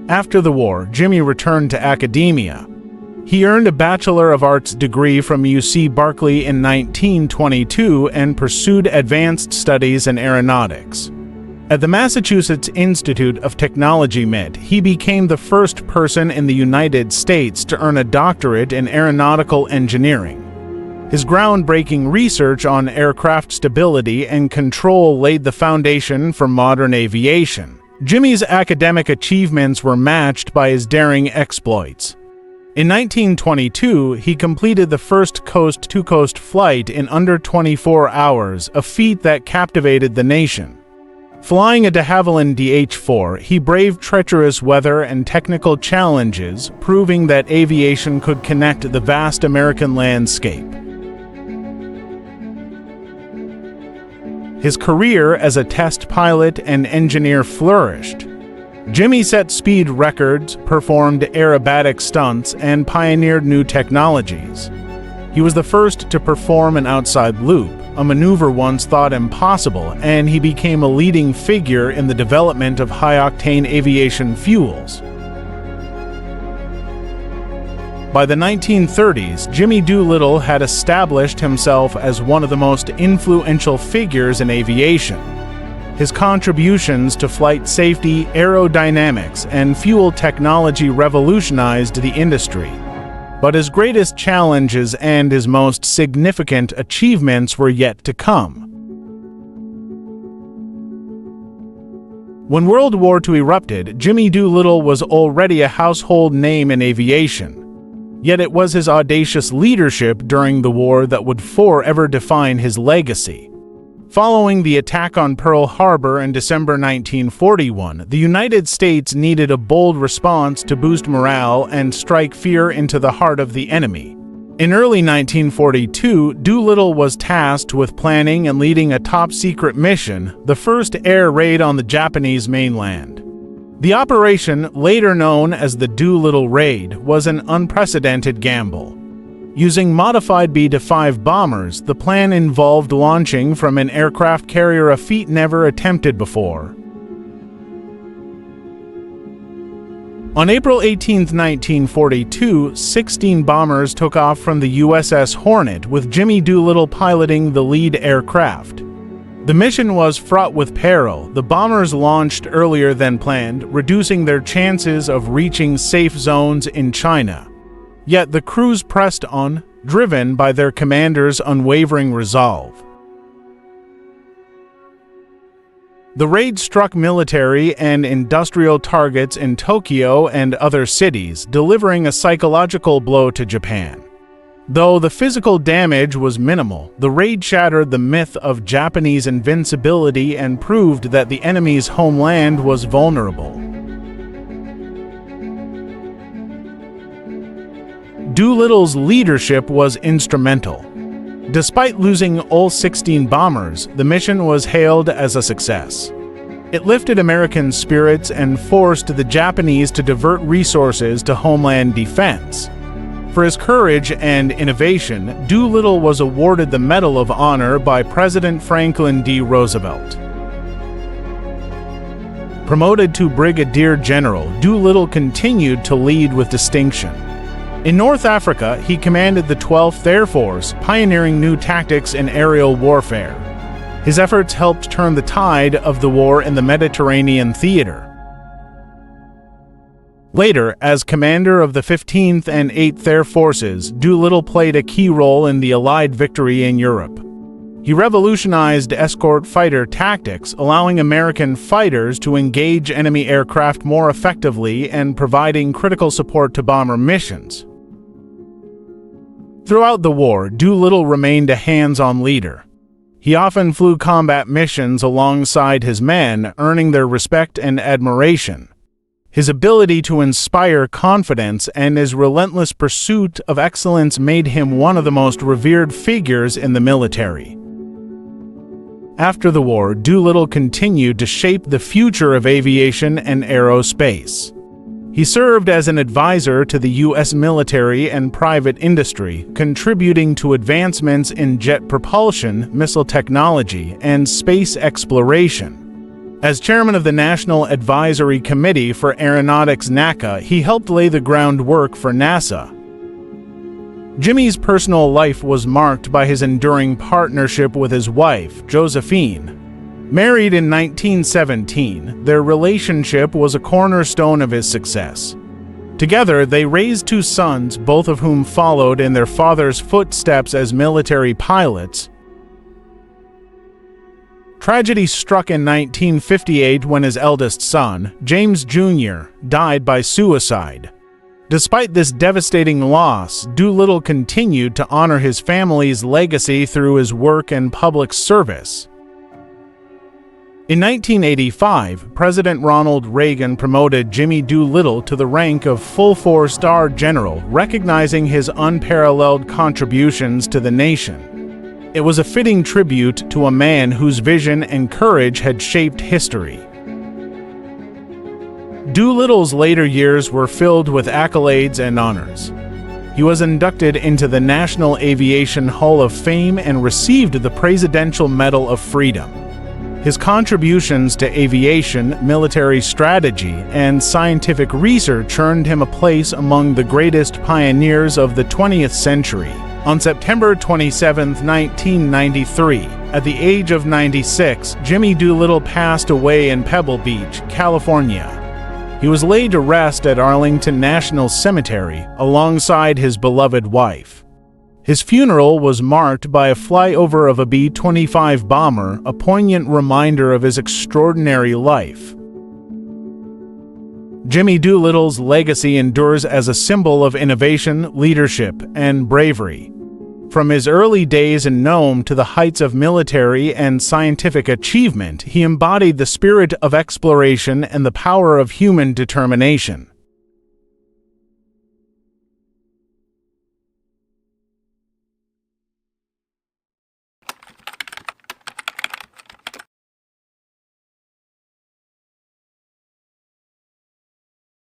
After the war, Jimmy returned to academia. He earned a Bachelor of Arts degree from UC Berkeley in 1922 and pursued advanced studies in aeronautics. At the Massachusetts Institute of Technology (MIT), he became the first person in the United States to earn a doctorate in aeronautical engineering. His groundbreaking research on aircraft stability and control laid the foundation for modern aviation. Jimmy's academic achievements were matched by his daring exploits. In 1922, he completed the first coast-to-coast flight in under 24 hours, a feat that captivated the nation. Flying a de Havilland DH-4, he braved treacherous weather and technical challenges, proving that aviation could connect the vast American landscape. His career as a test pilot and engineer flourished. Jimmy set speed records, performed aerobatic stunts, and pioneered new technologies. He was the first to perform an outside loop, a maneuver once thought impossible, and he became a leading figure in the development of high-octane aviation fuels. By the 1930s, Jimmy Doolittle had established himself as one of the most influential figures in aviation. His contributions to flight safety, aerodynamics, and fuel technology revolutionized the industry. But his greatest challenges and his most significant achievements were yet to come. When World War II erupted, Jimmy Doolittle was already a household name in aviation. Yet it was his audacious leadership during the war that would forever define his legacy. Following the attack on Pearl Harbor in December 1941, the United States needed a bold response to boost morale and strike fear into the heart of the enemy. In early 1942, Doolittle was tasked with planning and leading a top-secret mission, the first air raid on the Japanese mainland. The operation, later known as the Doolittle Raid, was an unprecedented gamble. Using modified B-5 bombers, the plan involved launching from an aircraft carrier, a feat never attempted before. On April 18, 1942, 16 bombers took off from the USS Hornet, with Jimmy Doolittle piloting the lead aircraft. The mission was fraught with peril. The bombers launched earlier than planned, reducing their chances of reaching safe zones in China. Yet the crews pressed on, driven by their commander's unwavering resolve. The raid struck military and industrial targets in Tokyo and other cities, delivering a psychological blow to Japan. Though the physical damage was minimal, the raid shattered the myth of Japanese invincibility and proved that the enemy's homeland was vulnerable. Doolittle's leadership was instrumental. Despite losing all 16 bombers, the mission was hailed as a success. It lifted American spirits and forced the Japanese to divert resources to homeland defense. For his courage and innovation, Doolittle was awarded the Medal of Honor by President Franklin D. Roosevelt. Promoted to Brigadier General, Doolittle continued to lead with distinction. In North Africa, he commanded the 12th Air Force, pioneering new tactics in aerial warfare. His efforts helped turn the tide of the war in the Mediterranean theater. Later, as commander of the 15th and 8th Air Forces, Doolittle played a key role in the Allied victory in Europe. He revolutionized escort fighter tactics, allowing American fighters to engage enemy aircraft more effectively and providing critical support to bomber missions. Throughout the war, Doolittle remained a hands-on leader. He often flew combat missions alongside his men, earning their respect and admiration. His ability to inspire confidence and his relentless pursuit of excellence made him one of the most revered figures in the military. After the war, Doolittle continued to shape the future of aviation and aerospace. He served as an advisor to the U.S. military and private industry, contributing to advancements in jet propulsion, missile technology, and space exploration. As chairman of the National Advisory Committee for Aeronautics NACA, he helped lay the groundwork for NASA. Jimmy's personal life was marked by his enduring partnership with his wife, Josephine. Married in 1917, their relationship was a cornerstone of his success. Together, they raised 2 sons, both of whom followed in their father's footsteps as military pilots. Tragedy struck in 1958 when his eldest son, James Jr., died by suicide. Despite this devastating loss, Doolittle continued to honor his family's legacy through his work and public service. In 1985, President Ronald Reagan promoted Jimmy Doolittle to the rank of full 4-star general, recognizing his unparalleled contributions to the nation. It was a fitting tribute to a man whose vision and courage had shaped history. Doolittle's later years were filled with accolades and honors. He was inducted into the National Aviation Hall of Fame and received the Presidential Medal of Freedom. His contributions to aviation, military strategy, and scientific research earned him a place among the greatest pioneers of the 20th century. On September 27, 1993, at the age of 96, Jimmy Doolittle passed away in Pebble Beach, California. He was laid to rest at Arlington National Cemetery alongside his beloved wife. His funeral was marked by a flyover of a B-25 bomber, a poignant reminder of his extraordinary life. Jimmy Doolittle's legacy endures as a symbol of innovation, leadership, and bravery. From his early days in Nome to the heights of military and scientific achievement, he embodied the spirit of exploration and the power of human determination.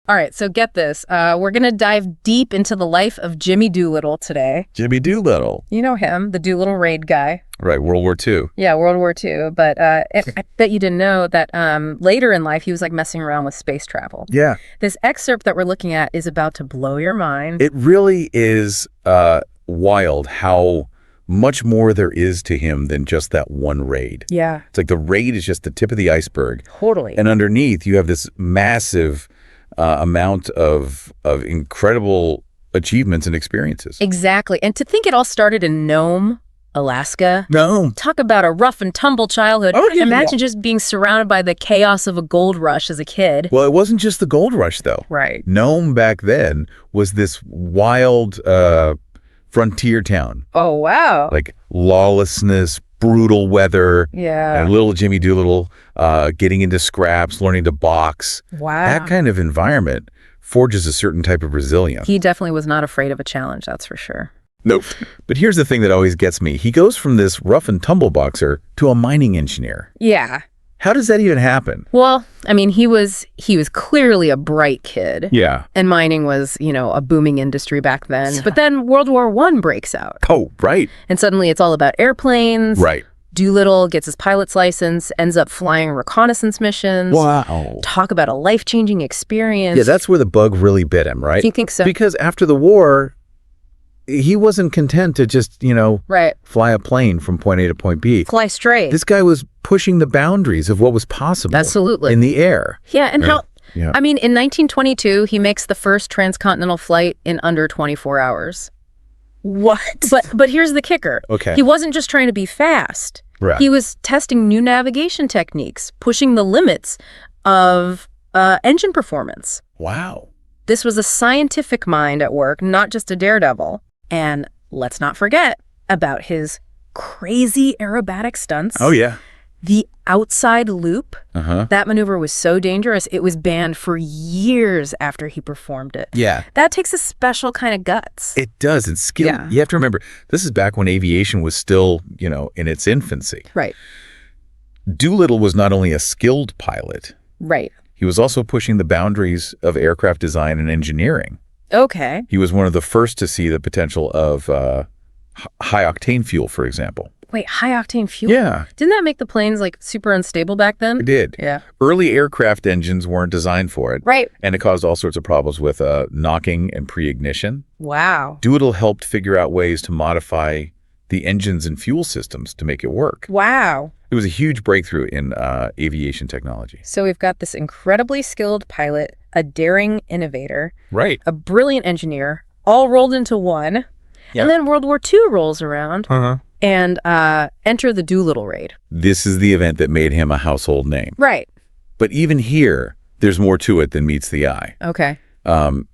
All right, so get this. We're going to dive deep into the life of Jimmy Doolittle today. Jimmy Doolittle. You know him, the Doolittle raid guy. Right, World War II. Yeah, World War II. But I bet you didn't know that later in life, he was like messing around with space travel. Yeah. This excerpt that we're looking at is about to blow your mind. It really is wild how much more there is to him than just that one raid. Yeah. It's like the raid is just the tip of the iceberg. Totally. And underneath, you have this massive amount of incredible achievements and experiences. Exactly. And to think it all started in Nome, Alaska. No. Talk about a rough and tumble childhood. Oh, yeah. Imagine just being surrounded by the chaos of a gold rush as a kid. Well, it wasn't just the gold rush, though. Right. Nome back then was this wild frontier town. Oh, wow. Like lawlessness, brutal weather. Yeah. And little Jimmy Doolittle getting into scraps, learning to box. Wow. That kind of environment forges a certain type of resilience. He definitely was not afraid of a challenge, that's for sure. Nope. But here's the thing that always gets me. He goes from this rough and tumble boxer to a mining engineer. Yeah. How does that even happen? Well, I mean, he was clearly a bright kid. Yeah. And mining was, a booming industry back then. But then World War I breaks out. Oh, right. And suddenly it's all about airplanes. Right. Doolittle gets his pilot's license, ends up flying reconnaissance missions. Wow. Talk about a life-changing experience. Yeah, that's where the bug really bit him, right? Do you think so? Because after the war, he wasn't content to just, right. fly a plane from point A to point B. Fly straight. This guy was pushing the boundaries of what was possible. Absolutely. In the air. Yeah, and Yeah. I mean, in 1922, he makes the first transcontinental flight in under 24 hours. What? But here's the kicker. Okay. He wasn't just trying to be fast. Right. He was testing new navigation techniques, pushing the limits of engine performance. Wow. This was a scientific mind at work, not just a daredevil. And let's not forget about his crazy aerobatic stunts. Oh, yeah. The outside loop. Uh-huh. That maneuver was so dangerous, it was banned for years after he performed it. Yeah. That takes a special kind of guts. It does. It's skill. Yeah. You have to remember, this is back when aviation was still, in its infancy. Right. Doolittle was not only a skilled pilot, Right. he was also pushing the boundaries of aircraft design and engineering. Okay. He was one of the first to see the potential of high-octane fuel, for example. Wait, high-octane fuel? Yeah. Didn't that make the planes, super unstable back then? It did. Yeah. Early aircraft engines weren't designed for it. Right. And it caused all sorts of problems with knocking and pre-ignition. Wow. Doolittle helped figure out ways to modify the engines and fuel systems to make it work. Wow. It was a huge breakthrough in aviation technology. So we've got this incredibly skilled pilot, a daring innovator, Right. a brilliant engineer, all rolled into one. Yeah. And then World War II rolls around Uh-huh. and enter the Doolittle raid. This is the event that made him a household name. Right. But even here, there's more to it than meets the eye. Okay.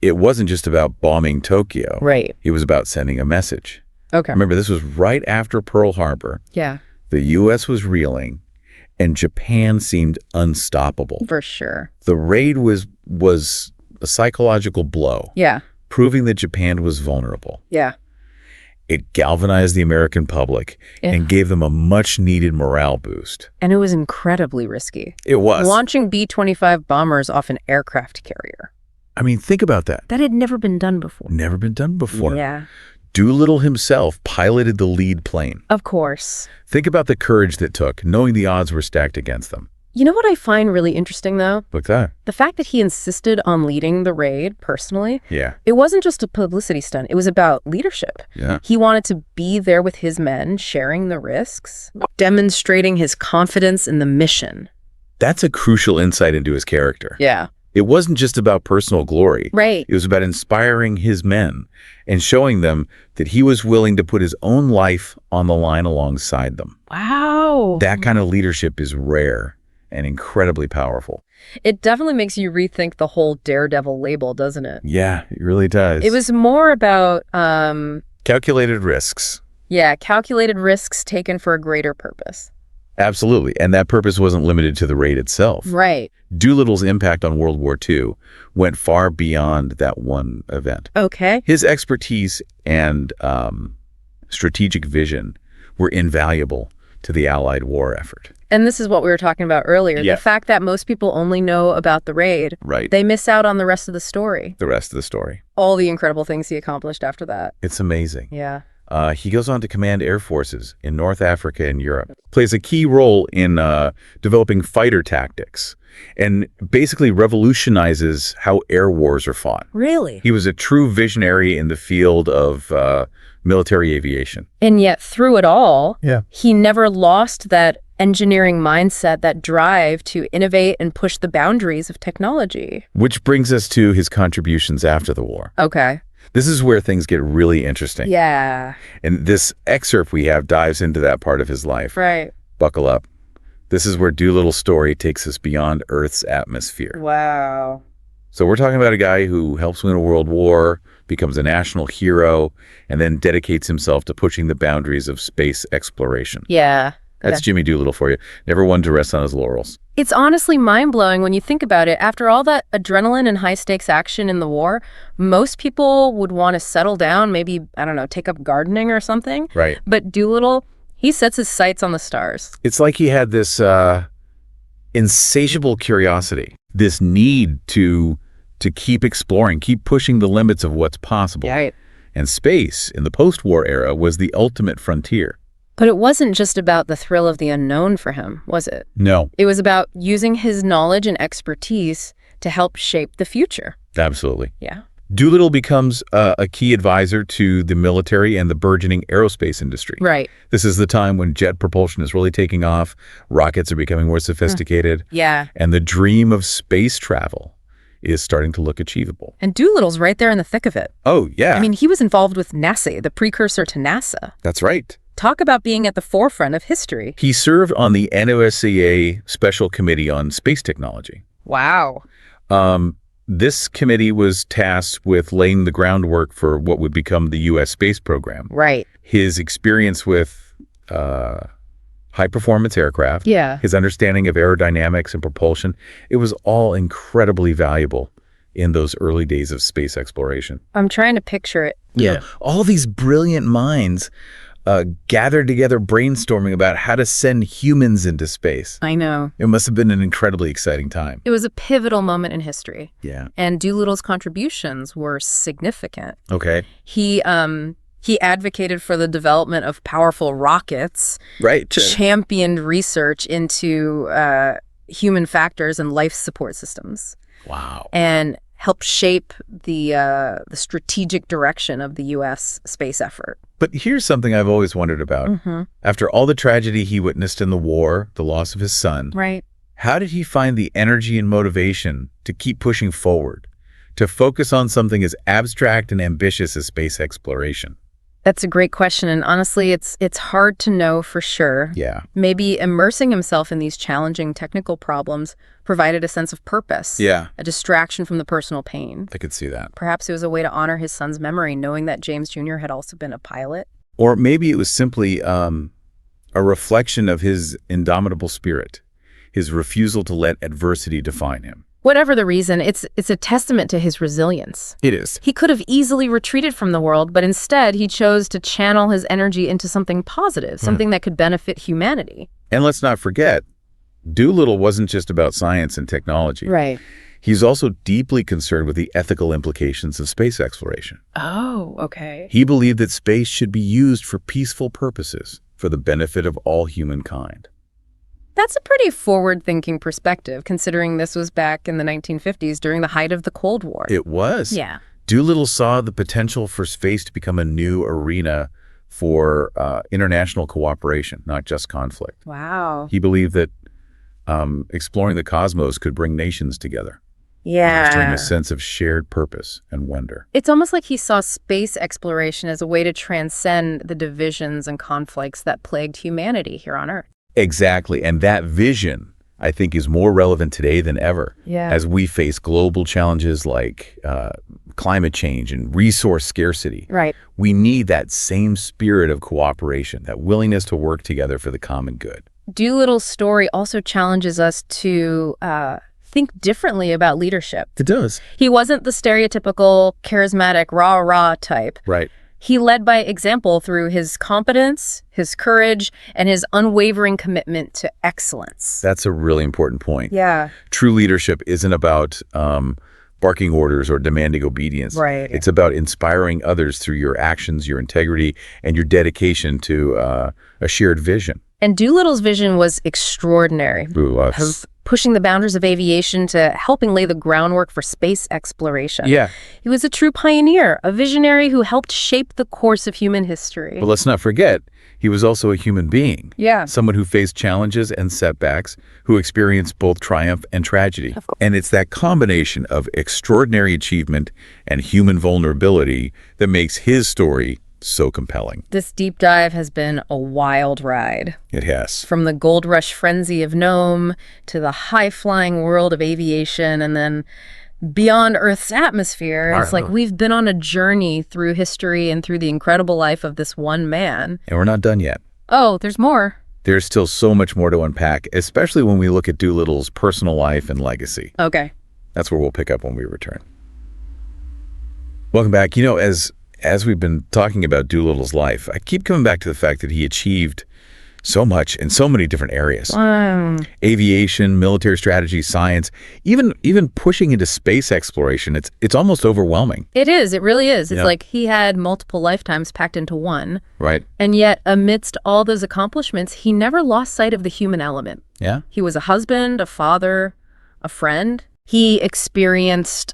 It wasn't just about bombing Tokyo. Right. It was about sending a message. Okay. Remember, this was right after Pearl Harbor. Yeah, The U.S. was reeling, and Japan seemed unstoppable. for sure. The raid was a psychological blow, Yeah. proving that Japan was vulnerable. Yeah. It galvanized the American public Yeah. and gave them a much-needed morale boost. And it was incredibly risky. It was. Launching B-25 bombers off an aircraft carrier. I mean, think about that. That had never been done before. Never been done before. Yeah. Doolittle himself piloted the lead plane. Of course. Think about the courage that took, knowing the odds were stacked against them. You know what I find really interesting, though? Look at that. The fact that he insisted on leading the raid personally. Yeah. It wasn't just a publicity stunt. It was about leadership. Yeah. He wanted to be there with his men, sharing the risks, demonstrating his confidence in the mission. That's a crucial insight into his character. Yeah. It wasn't just about personal glory. Right. It was about inspiring his men and showing them that he was willing to put his own life on the line alongside them. Wow. That kind of leadership is rare and incredibly powerful. It definitely makes you rethink the whole daredevil label, doesn't it? Yeah, it really does. It was more about, calculated risks. calculated risks taken for a greater purpose. Absolutely. And that purpose wasn't limited to the raid itself. Right. Doolittle's impact on World War II went far beyond that one event. Okay. His expertise and strategic vision were invaluable to the Allied war effort. And this is what we were talking about earlier. Yeah. The fact that most people only know about the raid. Right. They miss out on the rest of the story. The rest of the story. All the incredible things he accomplished after that. It's amazing. Yeah. He goes on to command air forces in North Africa and Europe, plays a key role in developing fighter tactics, and basically revolutionizes how air wars are fought. Really? He was a true visionary in the field of military aviation. And yet through it all, Yeah. he never lost that engineering mindset, that drive to innovate and push the boundaries of technology. Which brings us to his contributions after the war. Okay. This is where things get really interesting. Yeah. And this excerpt we have dives into that part of his life. Right. Buckle up. This is where Doolittle's story takes us beyond Earth's atmosphere. Wow. So we're talking about a guy who helps win a world war, becomes a national hero, and then dedicates himself to pushing the boundaries of space exploration. Yeah. That's Jimmy Doolittle for you. Never one to rest on his laurels. It's honestly mind-blowing when you think about it. After all that adrenaline and high-stakes action in the war, most people would want to settle down, maybe, I don't know, take up gardening or something. Right. But Doolittle, he sets his sights on the stars. It's like he had this insatiable curiosity, this need to keep exploring, keep pushing the limits of what's possible. Right. And space in the post-war era was the ultimate frontier. But it wasn't just about the thrill of the unknown for him, was it? No. It was about using his knowledge and expertise to help shape the future. Absolutely. Yeah. Doolittle becomes a key advisor to the military and the burgeoning aerospace industry. Right. This is the time when jet propulsion is really taking off, rockets are becoming more sophisticated, Yeah. and the dream of space travel is starting to look achievable. And Doolittle's right there in the thick of it. Oh, yeah. I mean, he was involved with NASA, the precursor to NASA. That's right. Talk about being at the forefront of history. He served on the NOSCA Special Committee on Space Technology. Wow. This committee was tasked with laying the groundwork for what would become the U.S. space program. Right. His experience with high-performance aircraft, Yeah. his understanding of aerodynamics and propulsion, it was all incredibly valuable in those early days of space exploration. I'm trying to picture it. Yeah. All these brilliant minds gathered together brainstorming about how to send humans into space. I know. It must have been an incredibly exciting time. It was a pivotal moment in history. Yeah. And Doolittle's contributions were significant. Okay. He advocated for the development of powerful rockets, Right. championed research into human factors and life support systems, Wow. and helped shape the strategic direction of the U.S. space effort. But here's something I've always wondered about. Mm-hmm. After all the tragedy he witnessed in the war, the loss of his son, Right. how did he find the energy and motivation to keep pushing forward, to focus on something as abstract and ambitious as space exploration? That's a great question, and honestly, it's hard to know for sure. Yeah. Maybe immersing himself in these challenging technical problems provided a sense of purpose, Yeah. a distraction from the personal pain. I could see that. Perhaps it was a way to honor his son's memory, knowing that James Jr. had also been a pilot. Or maybe it was simply a reflection of his indomitable spirit, his refusal to let adversity define him. Whatever the reason, it's a testament to his resilience. It is. He could have easily retreated from the world, but instead he chose to channel his energy into something positive, something that could benefit humanity. And let's not forget, Doolittle wasn't just about science and technology. Right. He's also deeply concerned with the ethical implications of space exploration. Oh, okay. He believed that space should be used for peaceful purposes, for the benefit of all humankind. That's a pretty forward-thinking perspective, considering this was back in the 1950s during the height of the Cold War. It was. Yeah. Doolittle saw the potential for space to become a new arena for international cooperation, not just conflict. Wow. He believed that exploring the cosmos could bring nations together, fostering Yeah. a sense of shared purpose and wonder. It's almost like he saw space exploration as a way to transcend the divisions and conflicts that plagued humanity here on Earth. Exactly. And that vision, I think, is more relevant today than ever. Yeah. As we face global challenges like climate change and resource scarcity. Right. We need that same spirit of cooperation, that willingness to work together for the common good. Doolittle's story also challenges us to think differently about leadership. It does. He wasn't the stereotypical charismatic rah-rah type. Right. He led by example through his competence, his courage, and his unwavering commitment to excellence. That's a really important point. Yeah. True leadership isn't about barking orders or demanding obedience. Right. It's about inspiring others through your actions, your integrity, and your dedication to a shared vision. And Doolittle's vision was extraordinary. Pushing the boundaries of aviation to helping lay the groundwork for space exploration. Yeah. He was a true pioneer, a visionary who helped shape the course of human history. But let's not forget, he was also a human being. Yeah. Someone who faced challenges and setbacks, who experienced both triumph and tragedy. And it's that combination of extraordinary achievement and human vulnerability that makes his story so compelling. This deep dive has been a wild ride. It has. From the gold rush frenzy of Nome to the high-flying world of aviation and then beyond Earth's atmosphere. It's like we've been on a journey through history and through the incredible life of this one man. And we're not done yet. Oh, there's more. There's still so much more to unpack, especially when we look at Doolittle's personal life and legacy. Okay. That's where we'll pick up when we return. Welcome back. You know, as we've been talking about Doolittle's life, I keep coming back to the fact that he achieved so much in so many different areas. Aviation, military strategy, science, even pushing into space exploration. It's almost overwhelming. It is. It really is. It's Yeah. like he had multiple lifetimes packed into one. Right. And yet, amidst all those accomplishments, he never lost sight of the human element. Yeah. He was a husband, a father, a friend. He experienced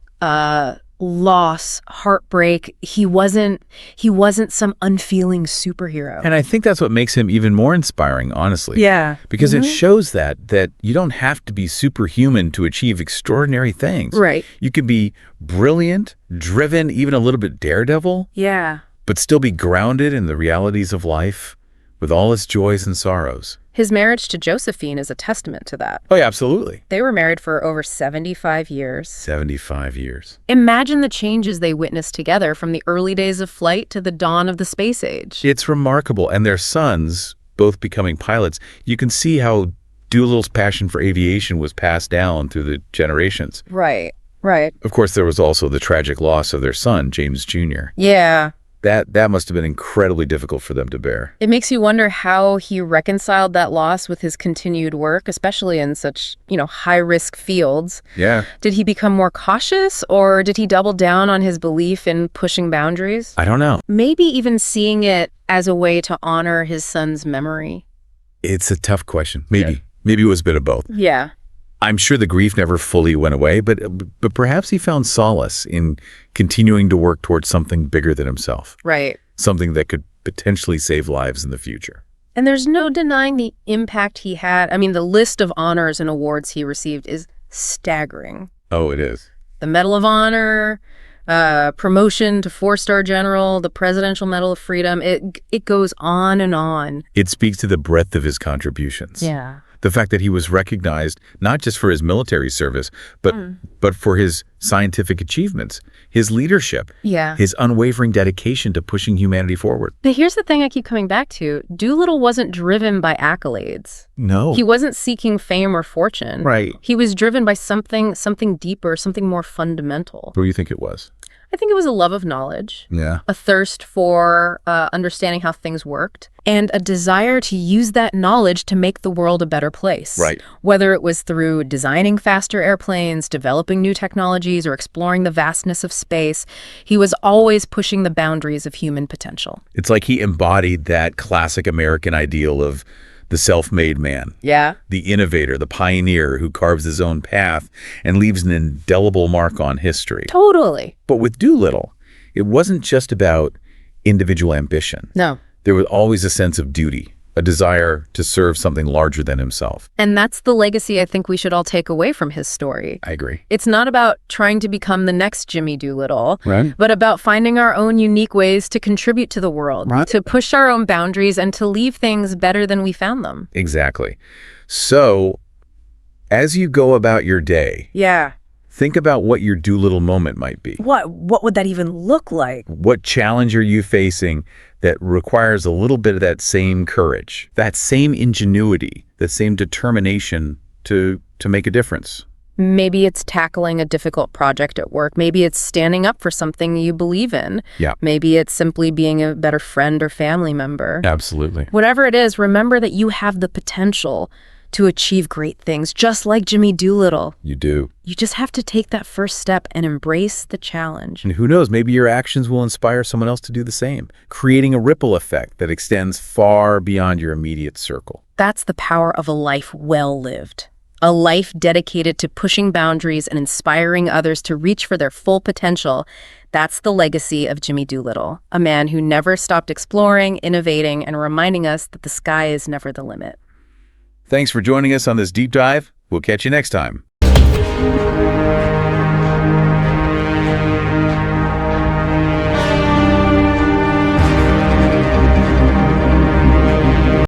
loss, heartbreak. He wasn't some unfeeling superhero. And I think that's what makes him even more inspiring, honestly. Yeah. Because it shows that you don't have to be superhuman to achieve extraordinary things. Right. You can be brilliant, driven, even a little bit daredevil, Yeah. but still be grounded in the realities of life with all its joys and sorrows. His marriage to Josephine is a testament to that. Oh, yeah, absolutely. They were married for over 75 years. 75 years. Imagine the changes they witnessed together from the early days of flight to the dawn of the space age. It's remarkable. And their sons, both becoming pilots, you can see how Doolittle's passion for aviation was passed down through the generations. Right, right. Of course, there was also the tragic loss of their son, James Jr. Yeah. That must have been incredibly difficult for them to bear. It makes you wonder how he reconciled that loss with his continued work, especially in such, high-risk fields. Yeah. Did he become more cautious, or did he double down on his belief in pushing boundaries? I don't know. Maybe even seeing it as a way to honor his son's memory. It's a tough question. Maybe it was a bit of both. Yeah. I'm sure the grief never fully went away, but perhaps he found solace in continuing to work towards something bigger than himself. Right. Something that could potentially save lives in the future. And there's no denying the impact he had. I mean, the list of honors and awards he received is staggering. Oh, it is. The Medal of Honor, promotion to 4-star general, the Presidential Medal of Freedom. It goes on and on. It speaks to the breadth of his contributions. Yeah. The fact that he was recognized not just for his military service, but for his scientific achievements, his leadership, his unwavering dedication to pushing humanity forward. But here's the thing I keep coming back to. Doolittle wasn't driven by accolades. No. He wasn't seeking fame or fortune. Right. He was driven by something deeper, something more fundamental. What do you think it was? I think it was a love of knowledge, Yeah. a thirst for understanding how things worked, and a desire to use that knowledge to make the world a better place. Right. Whether it was through designing faster airplanes, developing new technologies, or exploring the vastness of space, he was always pushing the boundaries of human potential. It's like he embodied that classic American ideal of the self-made man. Yeah. The innovator, the pioneer who carves his own path and leaves an indelible mark on history. Totally. But with Doolittle, it wasn't just about individual ambition. No. There was always a sense of duty, a desire to serve something larger than himself. And that's the legacy I think we should all take away from his story. I agree. It's not about trying to become the next Jimmy Doolittle, Right. but about finding our own unique ways to contribute to the world, Right. to push our own boundaries and to leave things better than we found them. Exactly. So, as you go about your day, Yeah. think about what your Doolittle moment might be. What would that even look like? What challenge are you facing that requires a little bit of that same courage, that same ingenuity, that same determination to make a difference? Maybe it's tackling a difficult project at work. Maybe it's standing up for something you believe in. Yeah. Maybe it's simply being a better friend or family member. Absolutely. Whatever it is, remember that you have the potential to achieve great things, just like Jimmy Doolittle. You do. You just have to take that first step and embrace the challenge. And who knows, maybe your actions will inspire someone else to do the same, creating a ripple effect that extends far beyond your immediate circle. That's the power of a life well lived. A life dedicated to pushing boundaries and inspiring others to reach for their full potential. That's the legacy of Jimmy Doolittle, a man who never stopped exploring, innovating, and reminding us that the sky is never the limit. Thanks for joining us on this deep dive. We'll catch you next time.